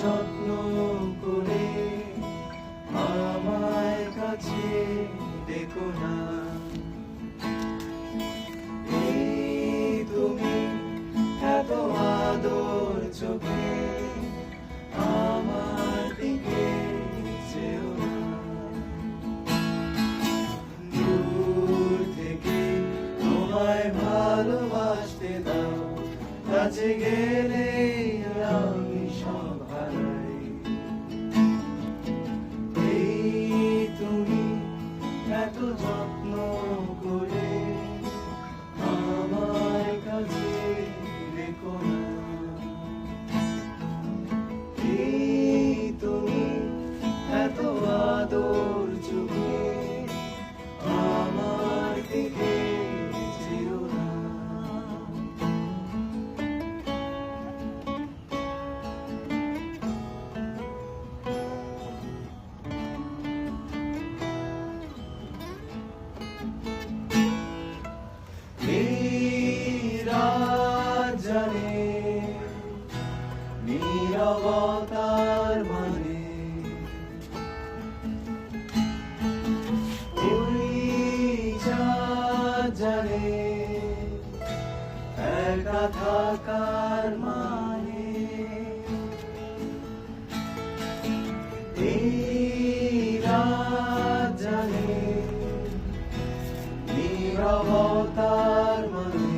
যত্ন করে আমায় কাছে ডেকো না। এই তুমি এত আদর চোখে আমার দিকে চেও না। দূর থেকে তোমায় ভালোবাসতে দাও, কাছে গেলে আমি সব হারাই। এই তুমি এত যত্ন করে আমার কাছে ডেকো না। এই তুমি এত আদর চোখে আমার দিকে চেও না। জানে নীরবতার মানে, ওই জানে একা থাকার মানে। এই রাত জানে নীরবতার মানে,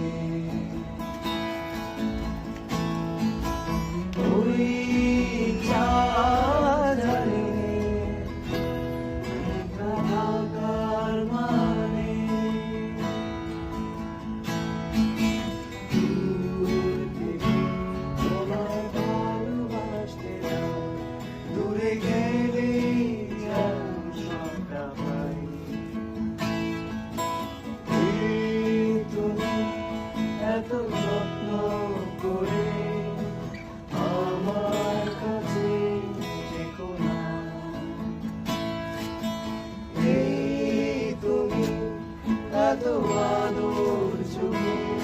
ওই জানে একা থাকার মানে। দূর থেকে তোমায় ভালোবাসতে দাও, দূরে গেলে আমি সবটা পাই। তুমি এত যত্ন করে আমার কাছে ডেকো না। এই তুমি এত আদর চোখে